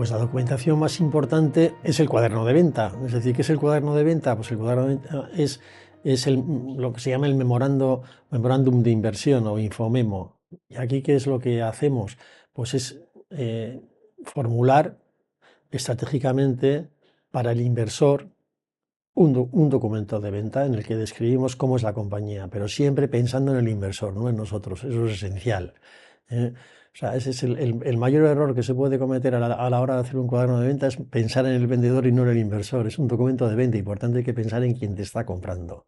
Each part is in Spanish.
Pues la documentación más importante es el cuaderno de venta. Es decir, ¿qué es el cuaderno de venta? Pues el cuaderno de venta es lo que se llama el memorándum de inversión o infomemo. Y aquí, ¿qué es lo que hacemos? Pues es formular estratégicamente para el inversor un documento de venta en el que describimos cómo es la compañía, pero siempre pensando en el inversor, no en nosotros. Eso es esencial. O sea, ese es el mayor error que se puede cometer a la hora de hacer un cuaderno de venta, es pensar en el vendedor y no en el inversor. Es un documento de venta y por tanto hay que pensar en quien te está comprando.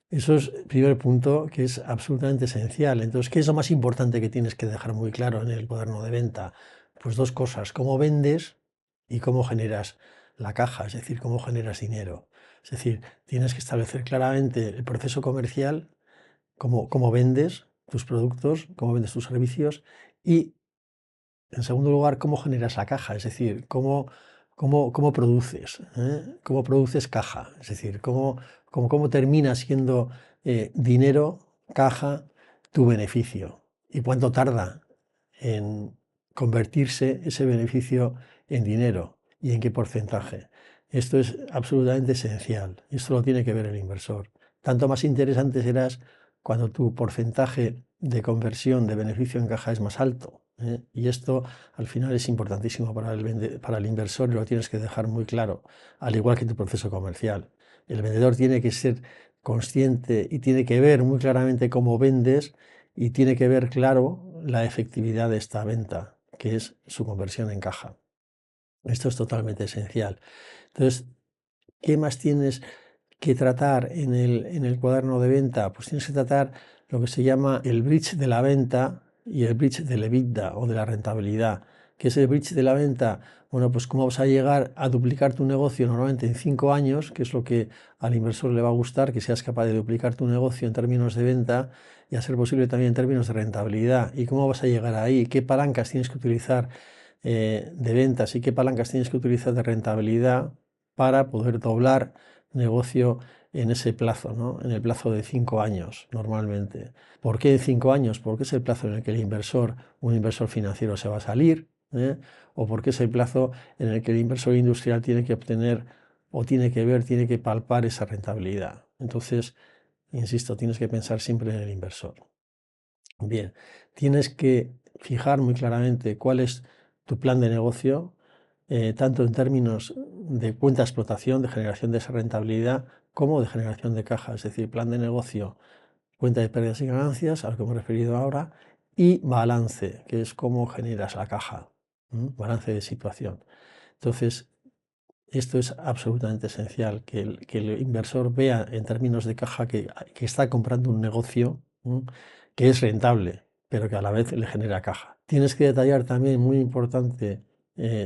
Eso es el primer punto, que es absolutamente esencial. Entonces, ¿qué es lo más importante que tienes que dejar muy claro en el cuaderno de venta? Pues dos cosas: cómo vendes y cómo generas la caja, es decir, cómo generas dinero. Es decir, tienes que establecer claramente el proceso comercial, cómo vendes tus productos, cómo vendes tus servicios y, en segundo lugar, cómo generas la caja, es decir, cómo produces, cómo produces caja, es decir, cómo termina siendo dinero, caja, tu beneficio y cuánto tarda en convertirse ese beneficio en dinero y en qué porcentaje. Esto es absolutamente esencial. Esto lo tiene que ver el inversor. Tanto más interesante serás cuando tu porcentaje de conversión de beneficio en caja es más alto. Y esto al final es importantísimo para el inversor y lo tienes que dejar muy claro, al igual que tu proceso comercial. El vendedor tiene que ser consciente y tiene que ver muy claramente cómo vendes y tiene que ver claro la efectividad de esta venta, que es su conversión en caja. Esto es totalmente esencial. Entonces, ¿qué más tienes que tratar en el cuaderno de venta? Pues tienes que tratar lo que se llama el bridge de la venta y el bridge del EBITDA o de la rentabilidad. ¿Qué es el bridge de la venta? Bueno, pues cómo vas a llegar a duplicar tu negocio normalmente en 5 años, que es lo que al inversor le va a gustar, que seas capaz de duplicar tu negocio en términos de venta y a ser posible también en términos de rentabilidad. ¿Y cómo vas a llegar ahí? ¿Qué palancas tienes que utilizar de ventas y qué palancas tienes que utilizar de rentabilidad para poder doblar negocio en ese plazo, ¿no? En el plazo de 5 años normalmente? ¿Por qué 5 años? Porque es el plazo en el que un inversor financiero se va a salir, o porque es el plazo en el que el inversor industrial tiene que obtener o tiene que ver, tiene que palpar esa rentabilidad. Entonces, insisto, tienes que pensar siempre en el inversor. Bien, tienes que fijar muy claramente cuál es tu plan de negocio, tanto en términos de cuenta de explotación, de generación de esa rentabilidad, como de generación de caja, es decir, plan de negocio, cuenta de pérdidas y ganancias, a lo que hemos referido ahora, y balance, que es cómo generas la caja, balance de situación. Entonces, esto es absolutamente esencial, que el inversor vea en términos de caja que está comprando un negocio que es rentable, pero que a la vez le genera caja. Tienes que detallar también, muy importante,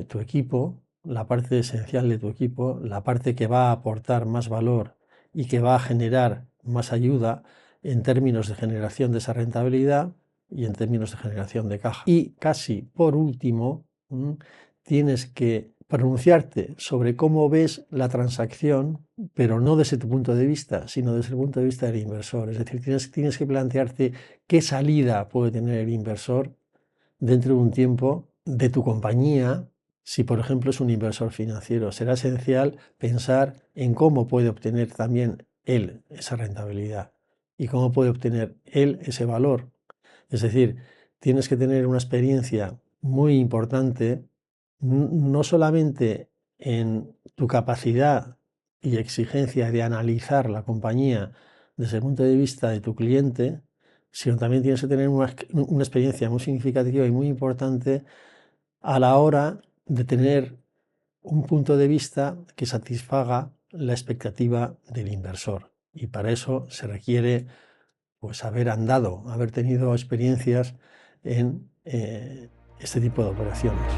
tu equipo, la parte esencial de tu equipo, la parte que va a aportar más valor y que va a generar más ayuda en términos de generación de esa rentabilidad y en términos de generación de caja. Y casi por último, tienes que pronunciarte sobre cómo ves la transacción, pero no desde tu punto de vista, sino desde el punto de vista del inversor. Es decir, tienes que plantearte qué salida puede tener el inversor dentro de un tiempo de tu compañía. Si, por ejemplo, es un inversor financiero, será esencial pensar en cómo puede obtener también él esa rentabilidad y cómo puede obtener él ese valor. Es decir, tienes que tener una experiencia muy importante, no solamente en tu capacidad y exigencia de analizar la compañía desde el punto de vista de tu cliente, sino también tienes que tener una experiencia muy significativa y muy importante a la hora de tener un punto de vista que satisfaga la expectativa del inversor. Y para eso se requiere, pues, haber andado, haber tenido experiencias en este tipo de operaciones.